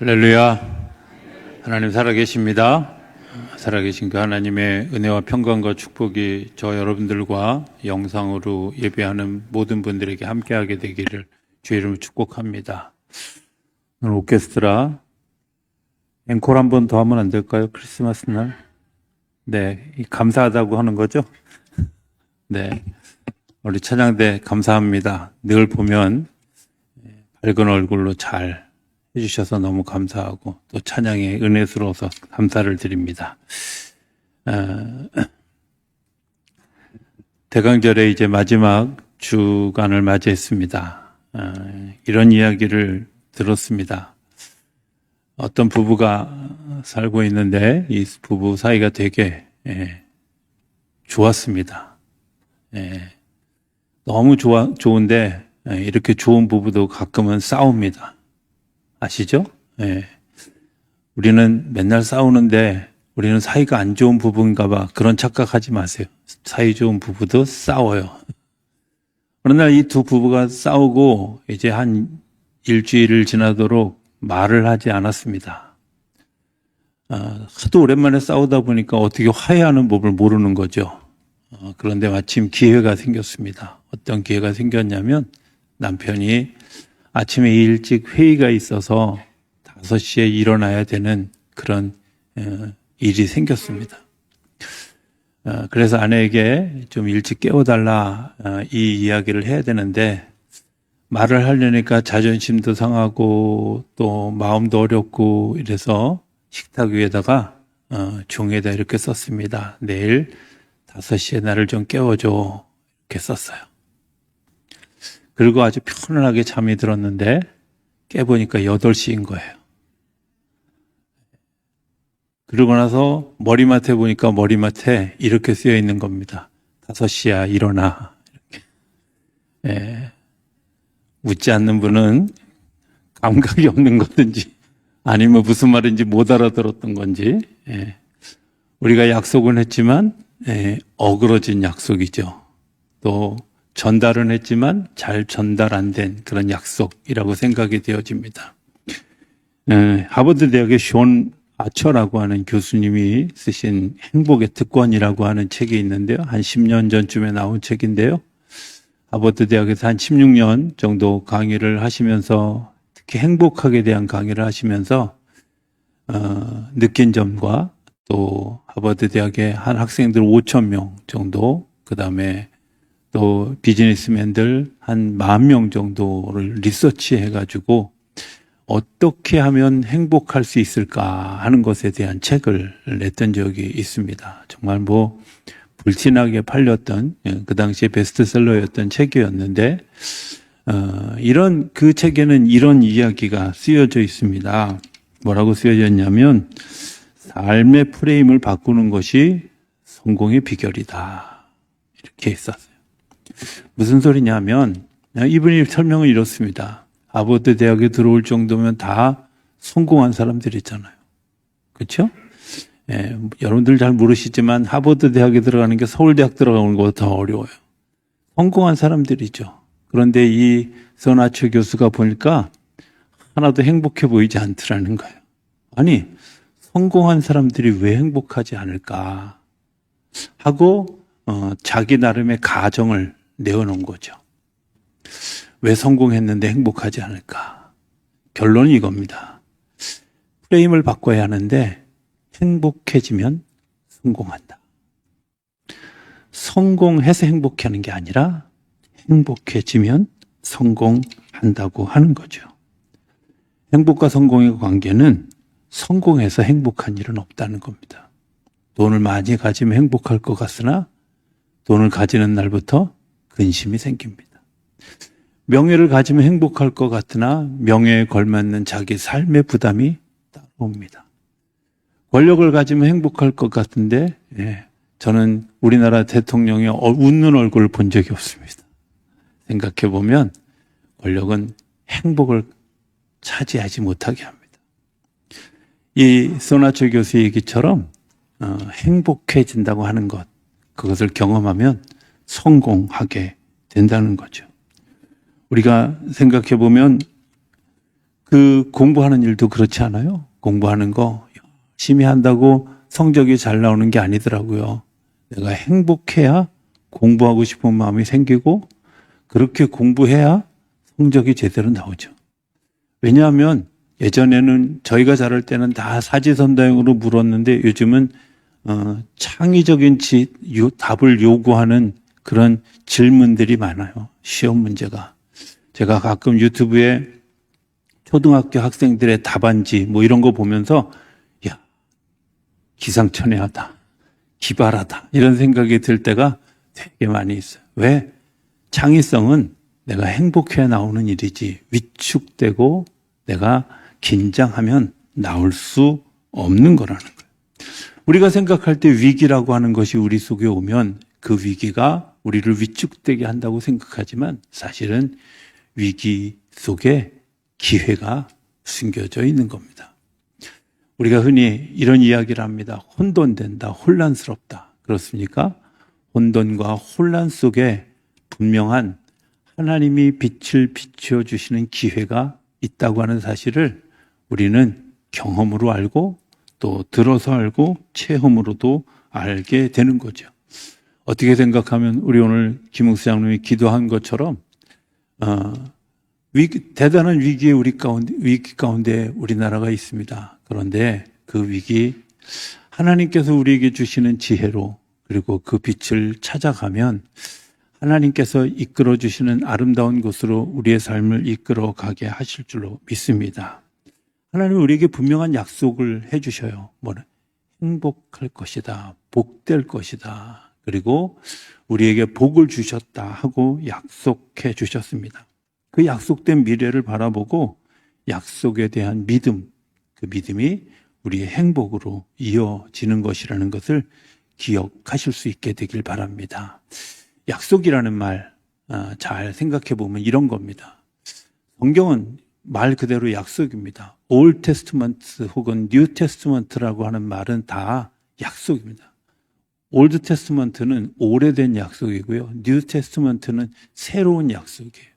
할렐루야. 하나님 살아계십니다. 살아계신 그 하나님의 은혜와 평강과 축복이 저 여러분들과 영상으로 예배하는 모든 분들에게 함께하게 되기를 주의 이름으로 축복합니다. 오늘 오케스트라 앵콜 한 번 더 하면 안 될까요? 크리스마스 날. 네, 감사하다고 하는 거죠? 네, 우리 찬양대 감사합니다. 늘 보면 밝은 얼굴로 잘 해주셔서 너무 감사하고 또 찬양에 은혜스러워서 감사를 드립니다. 대강절의 이제 마지막 주간을 맞이했습니다. 이런 이야기를 들었습니다. 어떤 부부가 살고 있는데 이 부부 사이가 되게 좋았습니다. 너무 좋은데 이렇게 좋은 부부도 가끔은 싸웁니다. 아시죠? 우리는 맨날 싸우는데 우리는 사이가 안 좋은 부부인가 봐. 그런 착각하지 마세요. 사이 좋은 부부도 싸워요. 어느 날 이 두 부부가 싸우고 이제 한 일주일을 지나도록 말을 하지 않았습니다. 하도 오랜만에 싸우다 보니까 어떻게 화해하는 법을 모르는 거죠. 그런데 마침 기회가 생겼습니다. 어떤 기회가 생겼냐면 남편이 아침에 일찍 회의가 있어서 5시에 일어나야 되는 그런 일이 생겼습니다. 그래서 아내에게 좀 일찍 깨워달라 이 이야기를 해야 되는데 말을 하려니까 자존심도 상하고 또 마음도 어렵고 이래서 식탁 위에다가 종이에다 이렇게 썼습니다. 내일 5시에 나를 좀 깨워줘 이렇게 썼어요. 그리고 아주 편안하게 잠이 들었는데 깨보니까 8시인 거예요. 그러고 나서 머리맡에 보니까 머리맡에 이렇게 쓰여 있는 겁니다. 5시야 일어나. 이렇게. 웃지 않는 분은 감각이 없는 거든지 아니면 무슨 말인지 못 알아들었던 건지 우리가 약속은 했지만 어그러진 약속이죠. 또 전달은 했지만 잘 전달 안 된 그런 약속이라고 생각이 되어집니다. 하버드 대학의 존 아처라고 하는 교수님이 쓰신 행복의 특권이라고 하는 책이 있는데요. 한 10년 전쯤에 나온 책인데요. 하버드 대학에서 한 16년 정도 강의를 하시면서 특히 행복학에 대한 강의를 하시면서 느낀 점과 또 하버드 대학의 한 학생들 5,000명 정도 그다음에 또 비즈니스맨들 한 10,000명 정도를 리서치해가지고 어떻게 하면 행복할 수 있을까 하는 것에 대한 책을 냈던 적이 있습니다. 정말 불티나게 팔렸던 그 당시에 베스트셀러였던 책이었는데 그 책에는 이런 이야기가 쓰여져 있습니다. 뭐라고 쓰여져 있냐면 삶의 프레임을 바꾸는 것이 성공의 비결이다. 이렇게 있었어요. 무슨 소리냐면 이분이 설명을 이렇습니다. 하버드 대학에 들어올 정도면 다 성공한 사람들 있잖아요. 그렇죠? 여러분들 잘 모르시지만 하버드 대학에 들어가는 게 서울대학 들어가는 것보다 더 어려워요. 성공한 사람들이죠. 그런데 이 서나처 교수가 보니까 하나도 행복해 보이지 않더라는 거예요. 아니, 성공한 사람들이 왜 행복하지 않을까 하고 자기 나름의 가정을 내어놓은 거죠. 왜 성공했는데 행복하지 않을까? 결론은 이겁니다. 프레임을 바꿔야 하는데 행복해지면 성공한다. 성공해서 행복해하는 게 아니라 행복해지면 성공한다고 하는 거죠. 행복과 성공의 관계는 성공해서 행복한 일은 없다는 겁니다. 돈을 많이 가지면 행복할 것 같으나 돈을 가지는 날부터 근심이 생깁니다. 명예를 가지면 행복할 것 같으나 명예에 걸맞는 자기 삶의 부담이 따라옵니다. 권력을 가지면 행복할 것 같은데 저는 우리나라 대통령의 웃는 얼굴을 본 적이 없습니다. 생각해 보면 권력은 행복을 차지하지 못하게 합니다. 이 소나처 교수의 얘기처럼 행복해진다고 하는 것, 그것을 경험하면 성공하게 된다는 거죠. 우리가 생각해 보면 그 공부하는 일도 그렇지 않아요? 공부하는 거 열심히 한다고 성적이 잘 나오는 게 아니더라고요. 내가 행복해야 공부하고 싶은 마음이 생기고 그렇게 공부해야 성적이 제대로 나오죠. 왜냐하면 예전에는 저희가 자랄 때는 다 사지선다형으로 물었는데 요즘은 창의적인 답을 요구하는 그런 질문들이 많아요. 시험 문제가. 제가 가끔 유튜브에 초등학교 학생들의 답안지 뭐 이런 거 보면서 야, 기상천외하다, 기발하다 이런 생각이 들 때가 되게 많이 있어요. 왜? 창의성은 내가 행복해 나오는 일이지 위축되고 내가 긴장하면 나올 수 없는 거라는 거예요. 우리가 생각할 때 위기라고 하는 것이 우리 속에 오면 그 위기가 우리를 위축되게 한다고 생각하지만 사실은 위기 속에 기회가 숨겨져 있는 겁니다. 우리가 흔히 이런 이야기를 합니다. 혼돈된다, 혼란스럽다. 그렇습니까? 혼돈과 혼란 속에 분명한 하나님이 빛을 비추어 주시는 기회가 있다고 하는 사실을 우리는 경험으로 알고 또 들어서 알고 체험으로도 알게 되는 거죠. 어떻게 생각하면 우리 오늘 김웅수 장로님이 기도한 것처럼 대단한 위기 가운데 우리나라가 있습니다. 그런데 그 위기 하나님께서 우리에게 주시는 지혜로 그리고 그 빛을 찾아가면 하나님께서 이끌어 주시는 아름다운 곳으로 우리의 삶을 이끌어 가게 하실 줄로 믿습니다. 하나님은 우리에게 분명한 약속을 해 주셔요. 뭐래? 행복할 것이다. 복될 것이다. 그리고 우리에게 복을 주셨다 하고 약속해 주셨습니다. 그 약속된 미래를 바라보고 약속에 대한 믿음, 그 믿음이 우리의 행복으로 이어지는 것이라는 것을 기억하실 수 있게 되길 바랍니다. 약속이라는 말 잘 생각해 보면 이런 겁니다. 성경은 말 그대로 약속입니다. Old Testament 혹은 New Testament라고 하는 말은 다 약속입니다. Old Testament는 오래된 약속이고요. New Testament는 새로운 약속이에요.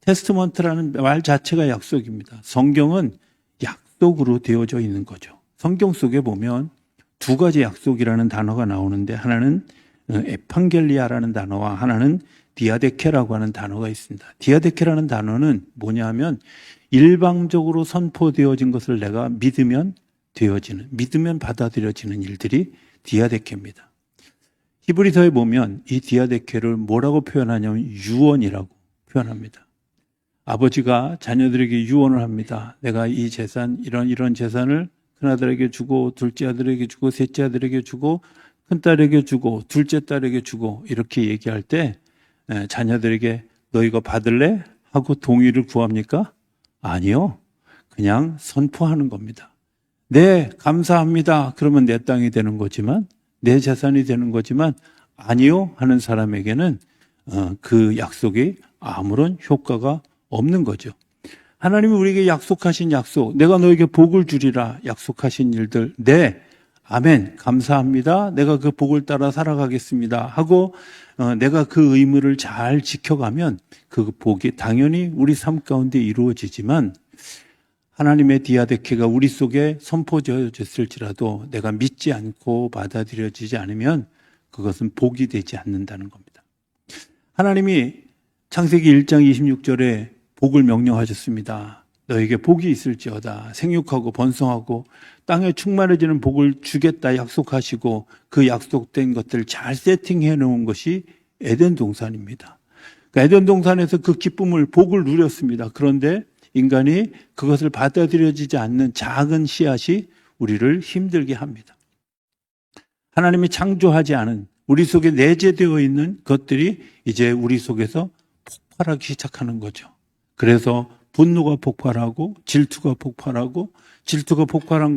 테스트먼트라는 말 자체가 약속입니다. 성경은 약속으로 되어져 있는 거죠. 성경 속에 보면 두 가지 약속이라는 단어가 나오는데 하나는 에판겔리아라는 단어와 하나는 디아데케라고 하는 단어가 있습니다. 디아데케라는 단어는 뭐냐 하면 일방적으로 선포되어진 것을 내가 믿으면 받아들여지는 일들이 디아데케입니다. 히브리서에 보면 이 디아데케를 뭐라고 표현하냐면 유언이라고 표현합니다. 아버지가 자녀들에게 유언을 합니다. 내가 이 재산, 이런 재산을 큰아들에게 주고 둘째 아들에게 주고 셋째 아들에게 주고 큰딸에게 주고 둘째 딸에게 주고 이렇게 얘기할 때 자녀들에게 너 이거 받을래? 하고 동의를 구합니까? 아니요. 그냥 선포하는 겁니다. 네, 감사합니다. 그러면 내 땅이 되는 거지만 내 재산이 되는 거지만 아니요 하는 사람에게는 그 약속이 아무런 효과가 없는 거죠. 하나님이 우리에게 약속하신 약속, 내가 너에게 복을 주리라 약속하신 일들, 네, 아멘, 감사합니다. 내가 그 복을 따라 살아가겠습니다. 하고 내가 그 의무를 잘 지켜가면 그 복이 당연히 우리 삶 가운데 이루어지지만 하나님의 디아데케가 우리 속에 선포되어졌을지라도 내가 믿지 않고 받아들여지지 않으면 그것은 복이 되지 않는다는 겁니다. 하나님이 창세기 1장 26절에 복을 명령하셨습니다. 너에게 복이 있을지어다. 생육하고 번성하고 땅에 충만해지는 복을 주겠다 약속하시고 그 약속된 것들을 잘 세팅해 놓은 것이 에덴 동산입니다. 그러니까 에덴 동산에서 그 기쁨을 복을 누렸습니다. 그런데 인간이 그것을 받아들여지지 않는 작은 씨앗이 우리를 힘들게 합니다. 하나님이 창조하지 않은 우리 속에 내재되어 있는 것들이 이제 우리 속에서 폭발하기 시작하는 거죠. 그래서 분노가 폭발하고 질투가 폭발한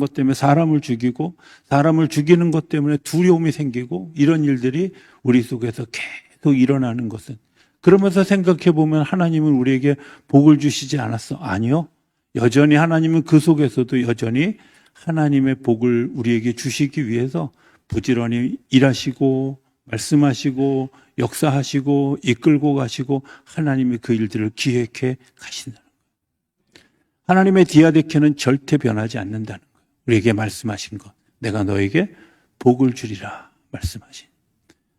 것 때문에 사람을 죽이고 사람을 죽이는 것 때문에 두려움이 생기고 이런 일들이 우리 속에서 계속 일어나는 것은 그러면서 생각해 보면 하나님은 우리에게 복을 주시지 않았어? 아니요. 여전히 하나님은 그 속에서도 여전히 하나님의 복을 우리에게 주시기 위해서 부지런히 일하시고 말씀하시고 역사하시고 이끌고 가시고 하나님이 그 일들을 기획해 가신다는 거예요. 하나님의 디아데케는 절대 변하지 않는다는 거예요. 우리에게 말씀하신 것. 내가 너에게 복을 주리라 말씀하신.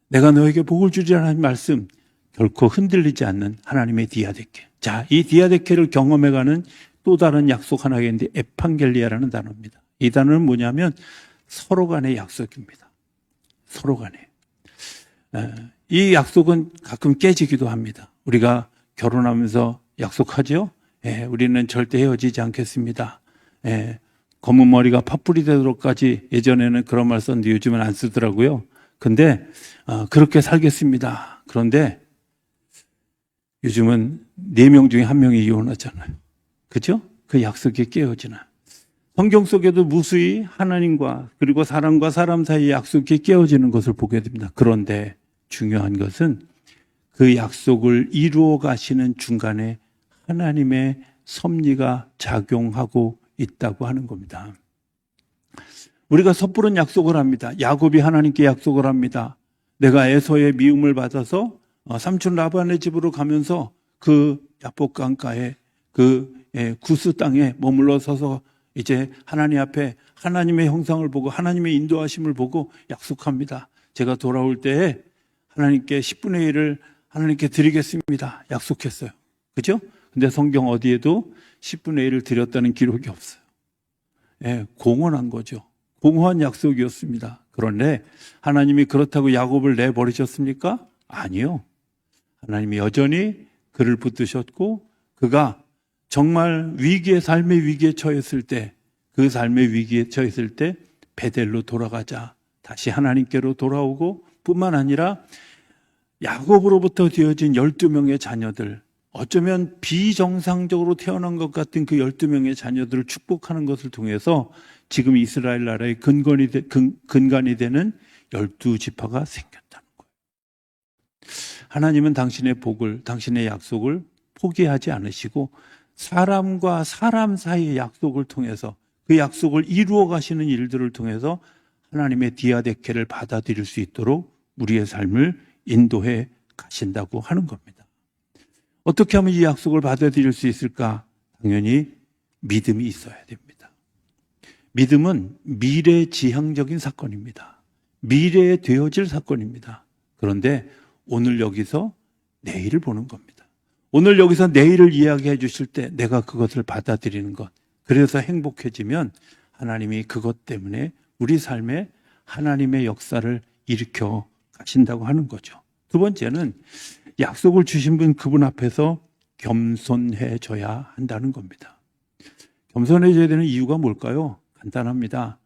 내가 너에게 복을 주리라는 말씀 결코 흔들리지 않는 하나님의 디아데케. 자, 이 디아데케를 경험해가는 또 다른 약속 하나가 있는데 에판겔리아라는 단어입니다. 이 단어는 뭐냐면 서로 간의 약속입니다. 서로 간에. 이 약속은 가끔 깨지기도 합니다. 우리가 결혼하면서 약속하죠. 우리는 절대 헤어지지 않겠습니다. 검은 머리가 팥불이 되도록까지 예전에는 그런 말 썼는데 요즘은 안 쓰더라고요. 근데 그렇게 살겠습니다. 그런데 요즘은 4명 중에 1명이 이혼하잖아요. 그죠? 그 약속이 깨어지나. 성경 속에도 무수히 하나님과 그리고 사람과 사람 사이의 약속이 깨어지는 것을 보게 됩니다. 그런데 중요한 것은 그 약속을 이루어 가시는 중간에 하나님의 섭리가 작용하고 있다고 하는 겁니다. 우리가 섣부른 약속을 합니다. 야곱이 하나님께 약속을 합니다. 내가 에서의 미움을 받아서 삼촌 라반의 집으로 가면서 그 야복 강가에 그 구스 땅에 머물러 서서 이제 하나님 앞에 하나님의 형상을 보고 하나님의 인도하심을 보고 약속합니다. 제가 돌아올 때에 하나님께 10분의 1을 하나님께 드리겠습니다. 약속했어요. 그죠? 근데 성경 어디에도 10분의 1을 드렸다는 기록이 없어요. 공언한 거죠. 공허한 약속이었습니다. 그런데 하나님이 그렇다고 야곱을 내버리셨습니까? 아니요. 하나님이 여전히 그를 붙드셨고 그가 정말 삶의 위기에 처했을 때 그 삶의 위기에 처했을 때 베델로 돌아가자 다시 하나님께로 돌아오고 뿐만 아니라 야곱으로부터 되어진 12명의 자녀들 어쩌면 비정상적으로 태어난 것 같은 그 12명의 자녀들을 축복하는 것을 통해서 지금 이스라엘 나라의 근간이 되는 12지파가 생겼다는 거예요. 하나님은 당신의 복을, 당신의 약속을 포기하지 않으시고 사람과 사람 사이의 약속을 통해서 그 약속을 이루어 가시는 일들을 통해서 하나님의 디아데케를 받아들일 수 있도록 우리의 삶을 인도해 가신다고 하는 겁니다. 어떻게 하면 이 약속을 받아들일 수 있을까? 당연히 믿음이 있어야 됩니다. 믿음은 미래지향적인 사건입니다. 미래에 되어질 사건입니다. 그런데 오늘 여기서 내일을 보는 겁니다. 오늘 여기서 내일을 이야기해 주실 때 내가 그것을 받아들이는 것. 그래서 행복해지면 하나님이 그것 때문에 우리 삶에 하나님의 역사를 일으켜 가신다고 하는 거죠. 두 번째는 약속을 주신 분 그분 앞에서 겸손해져야 한다는 겁니다. 겸손해져야 되는 이유가 뭘까요? 간단합니다.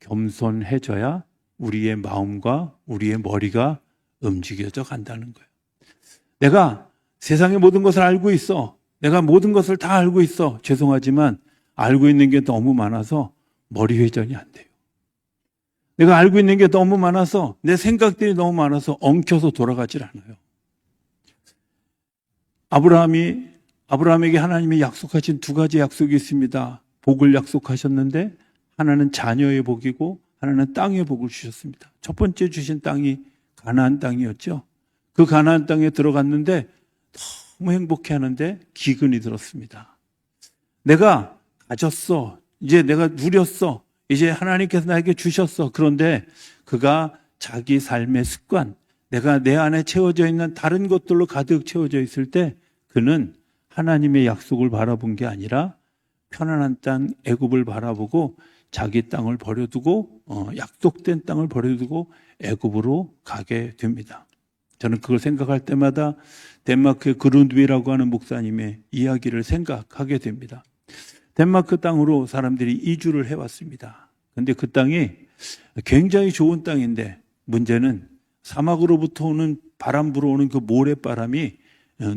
겸손해져야 우리의 마음과 우리의 머리가 움직여져 간다는 거예요. 내가 세상의 모든 것을 알고 있어. 내가 모든 것을 다 알고 있어. 죄송하지만 알고 있는 게 너무 많아서 머리 회전이 안 돼요. 내가 알고 있는 게 너무 많아서 내 생각들이 너무 많아서 엉켜서 돌아가질 않아요. 아브라함에게 하나님이 약속하신 2가지 약속이 있습니다. 복을 약속하셨는데 하나는 자녀의 복이고 하나는 땅의 복을 주셨습니다. 첫 번째 주신 땅이 가나안 땅이었죠. 그 가나안 땅에 들어갔는데 너무 행복해하는데 기근이 들었습니다. 내가 가졌어. 이제 내가 누렸어. 이제 하나님께서 나에게 주셨어. 그런데 그가 자기 삶의 습관, 내가 내 안에 채워져 있는 다른 것들로 가득 채워져 있을 때 그는 하나님의 약속을 바라본 게 아니라 편안한 땅 애굽을 바라보고 자기 땅을 버려두고 약속된 땅을 버려두고 애굽으로 가게 됩니다. 저는 그걸 생각할 때마다 덴마크의 그룬드비라고 하는 목사님의 이야기를 생각하게 됩니다. 덴마크 땅으로 사람들이 이주를 해왔습니다. 그런데 그 땅이 굉장히 좋은 땅인데 문제는 사막으로부터 오는 바람 불어오는 그 모래바람이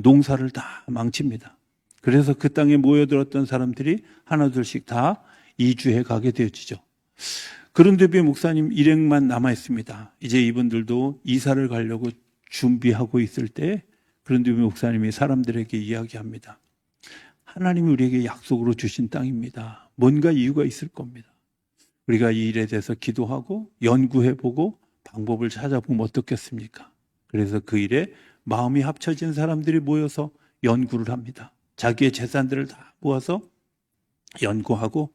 농사를 다 망칩니다. 그래서 그 땅에 모여들었던 사람들이 하나둘씩 다 이주해 가게 되어지죠. 그룬드비 목사님 일행만 남아있습니다. 이제 이분들도 이사를 가려고 준비하고 있을 때 그룬드비 목사님이 사람들에게 이야기합니다. 하나님이 우리에게 약속으로 주신 땅입니다. 뭔가 이유가 있을 겁니다. 우리가 이 일에 대해서 기도하고 연구해보고 방법을 찾아보면 어떻겠습니까? 그래서 그 일에 마음이 합쳐진 사람들이 모여서 연구를 합니다. 자기의 재산들을 다 모아서 연구하고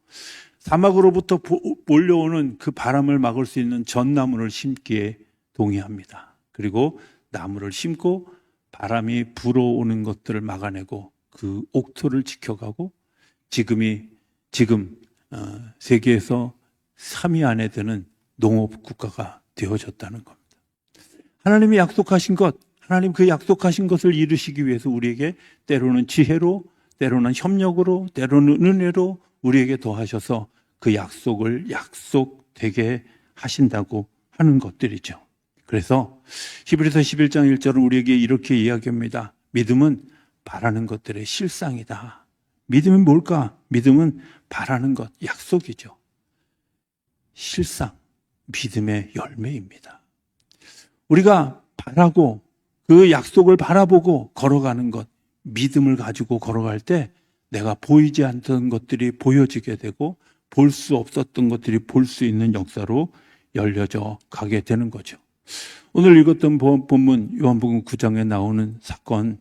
사막으로부터 몰려오는 그 바람을 막을 수 있는 전나무를 심기에 동의합니다. 그리고 나무를 심고 바람이 불어오는 것들을 막아내고 그 옥토를 지켜가고 지금 세계에서 3위 안에 드는 농업 국가가 되어졌다는 겁니다. 하나님이 약속하신 것, 하나님 그 약속하신 것을 이루시기 위해서 우리에게 때로는 지혜로, 때로는 협력으로, 때로는 은혜로 우리에게 더하셔서 그 약속을 약속되게 하신다고 하는 것들이죠. 그래서 히브리서 11장 1절은 우리에게 이렇게 이야기합니다. 믿음은 바라는 것들의 실상이다. 믿음은 뭘까? 믿음은 바라는 것, 약속이죠. 실상, 믿음의 열매입니다. 우리가 바라고 그 약속을 바라보고 걸어가는 것, 믿음을 가지고 걸어갈 때 내가 보이지 않던 것들이 보여지게 되고 볼 수 없었던 것들이 볼 수 있는 역사로 열려져 가게 되는 거죠. 오늘 읽었던 본문 요한복음 9장에 나오는 사건,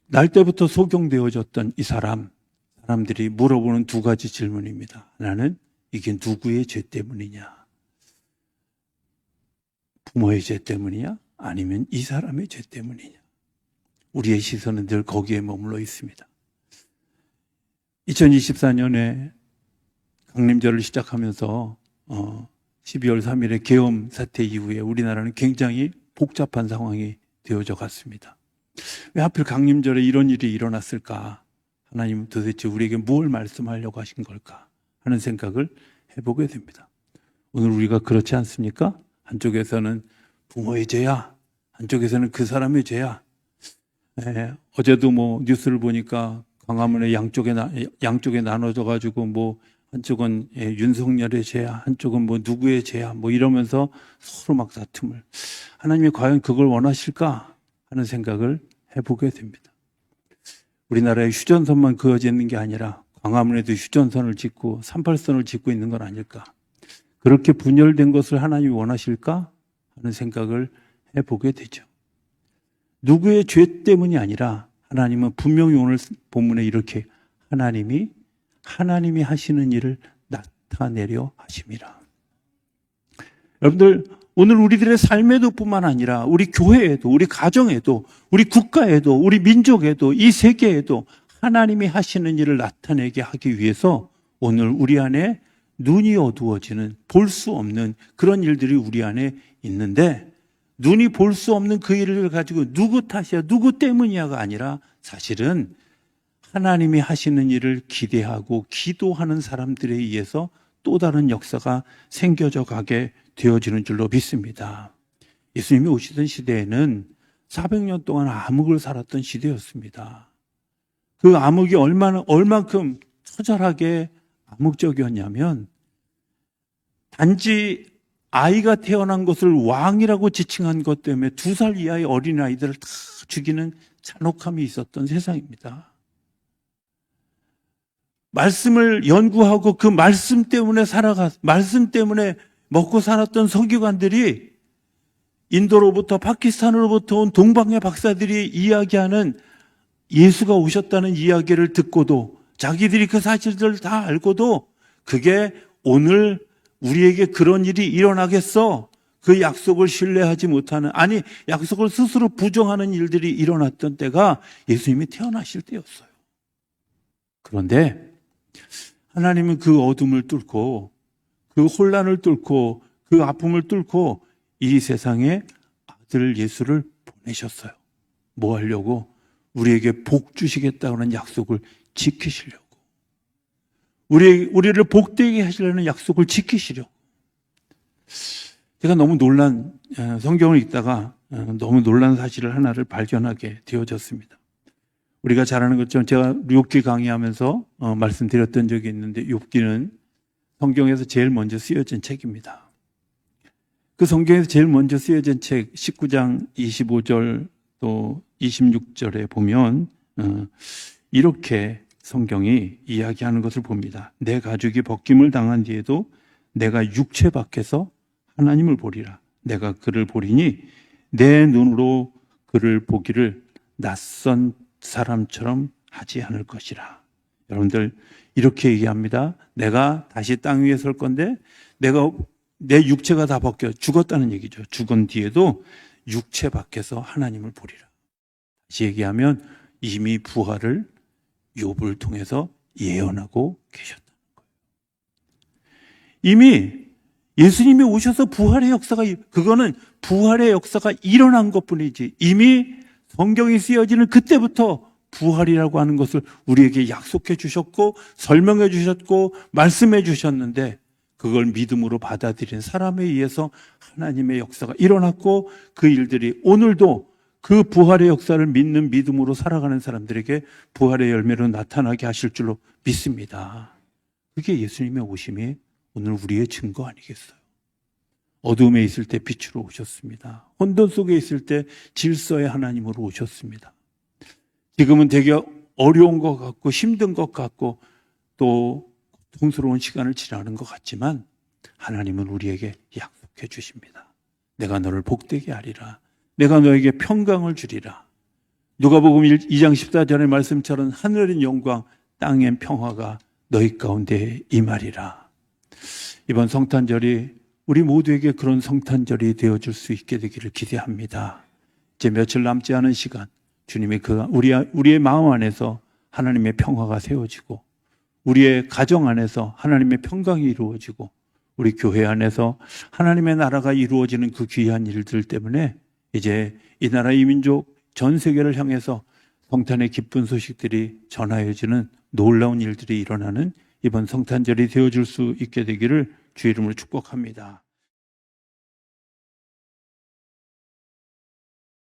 날 때부터 소경되어졌던 이 사람들이 물어보는 두 가지 질문입니다. 하나는 이게 누구의 죄 때문이냐? 부모의 죄 때문이냐? 아니면 이 사람의 죄 때문이냐? 우리의 시선은 늘 거기에 머물러 있습니다. 2024년에 강림절을 시작하면서 12월 3일에 계엄 사태 이후에 우리나라는 굉장히 복잡한 상황이 되어져 갔습니다. 왜 하필 강림절에 이런 일이 일어났을까? 하나님은 도대체 우리에게 뭘 말씀하려고 하신 걸까? 하는 생각을 해보게 됩니다. 오늘 우리가 그렇지 않습니까? 한쪽에서는 부모의 죄야, 한쪽에서는 그 사람의 죄야. 어제도 뉴스를 보니까 광화문에 양쪽에 나눠져 가지고 한쪽은 윤석열의 죄야, 한쪽은 누구의 죄야, 이러면서 서로 막 다툼을. 하나님이 과연 그걸 원하실까 하는 생각을 해보게 됩니다. 우리나라에 휴전선만 그어져 있는 게 아니라 광화문에도 휴전선을 짓고 38선을 짓고 있는 건 아닐까? 그렇게 분열된 것을 하나님이 원하실까 하는 생각을 해보게 되죠. 누구의 죄 때문이 아니라 하나님은 분명히 오늘 본문에 이렇게 하나님이 하시는 일을 나타내려 하심이라. 여러분들, 오늘 우리들의 삶에도 뿐만 아니라 우리 교회에도, 우리 가정에도, 우리 국가에도, 우리 민족에도, 이 세계에도 하나님이 하시는 일을 나타내게 하기 위해서 오늘 우리 안에 눈이 어두워지는, 볼 수 없는 그런 일들이 우리 안에 있는데, 눈이 볼 수 없는 그 일을 가지고 누구 탓이야, 누구 때문이야가 아니라 사실은 하나님이 하시는 일을 기대하고 기도하는 사람들에 의해서 또 다른 역사가 생겨져 가게 되어지는 줄로 믿습니다. 예수님이 오시던 시대에는 400년 동안 암흑을 살았던 시대였습니다. 그 암흑이 얼만큼 처절하게 암흑적이었냐면 단지 아이가 태어난 것을 왕이라고 지칭한 것 때문에 2살 이하의 어린아이들을 다 죽이는 잔혹함이 있었던 세상입니다. 말씀을 연구하고 그 말씀 때문에 말씀 때문에 먹고 살았던 서기관들이 인도로부터 파키스탄으로부터 온 동방의 박사들이 이야기하는 예수가 오셨다는 이야기를 듣고도 자기들이 그 사실들을 다 알고도 그게 오늘 우리에게 그런 일이 일어나겠어? 그 약속을 신뢰하지 못하는, 아니 약속을 스스로 부정하는 일들이 일어났던 때가 예수님이 태어나실 때였어요. 그런데 하나님은 그 어둠을 뚫고 그 혼란을 뚫고 그 아픔을 뚫고 이 세상에 아들 예수를 보내셨어요. 뭐 하려고? 우리에게 복 주시겠다는 약속을 지키시려고. 우리를 복되게 하시려는 약속을 지키시려고. 제가 너무 성경을 읽다가 너무 놀란 사실을 하나를 발견하게 되어졌습니다. 우리가 잘 아는 것처럼 제가 욥기 강의하면서 말씀드렸던 적이 있는데, 욥기는 성경에서 제일 먼저 쓰여진 책입니다. 그 성경에서 제일 먼저 쓰여진 책 19장 25절 또 26절에 보면 이렇게 성경이 이야기하는 것을 봅니다. 내 가죽이 벗김을 당한 뒤에도 내가 육체 밖에서 하나님을 보리라. 내가 그를 보리니 내 눈으로 그를 보기를 낯선 사람처럼 하지 않을 것이라. 여러분들, 이렇게 얘기합니다. 내가 다시 땅 위에 설 건데 내 육체가 다 벗겨 죽었다는 얘기죠. 죽은 뒤에도 육체 밖에서 하나님을 보리라. 다시 얘기하면 이미 부활을 욥을 통해서 예언하고 계셨다는 거예요. 이미 예수님이 오셔서 부활의 역사가, 그거는 부활의 역사가 일어난 것뿐이지, 이미 성경이 쓰여지는 그때부터 부활이라고 하는 것을 우리에게 약속해 주셨고 설명해 주셨고 말씀해 주셨는데, 그걸 믿음으로 받아들인 사람에 의해서 하나님의 역사가 일어났고, 그 일들이 오늘도 그 부활의 역사를 믿는 믿음으로 살아가는 사람들에게 부활의 열매로 나타나게 하실 줄로 믿습니다. 그게 예수님의 오심이 오늘 우리의 증거 아니겠어요? 어둠에 있을 때 빛으로 오셨습니다. 혼돈 속에 있을 때 질서의 하나님으로 오셨습니다. 지금은 되게 어려운 것 같고 힘든 것 같고 또 고통스러운 시간을 지나는 것 같지만, 하나님은 우리에게 약속해 주십니다. 내가 너를 복되게 하리라. 내가 너에게 평강을 주리라. 누가복음 2장 14절의 말씀처럼 하늘엔 영광, 땅엔 평화가 너희 가운데 임하리라. 이번 성탄절이 우리 모두에게 그런 성탄절이 되어줄 수 있게 되기를 기대합니다. 이제 며칠 남지 않은 시간, 주님의 우리의 마음 안에서 하나님의 평화가 세워지고, 우리의 가정 안에서 하나님의 평강이 이루어지고, 우리 교회 안에서 하나님의 나라가 이루어지는 그 귀한 일들 때문에 이제 이 나라 이 민족 전 세계를 향해서 성탄의 기쁜 소식들이 전하여지는 놀라운 일들이 일어나는 이번 성탄절이 되어줄 수 있게 되기를 주 이름으로 축복합니다.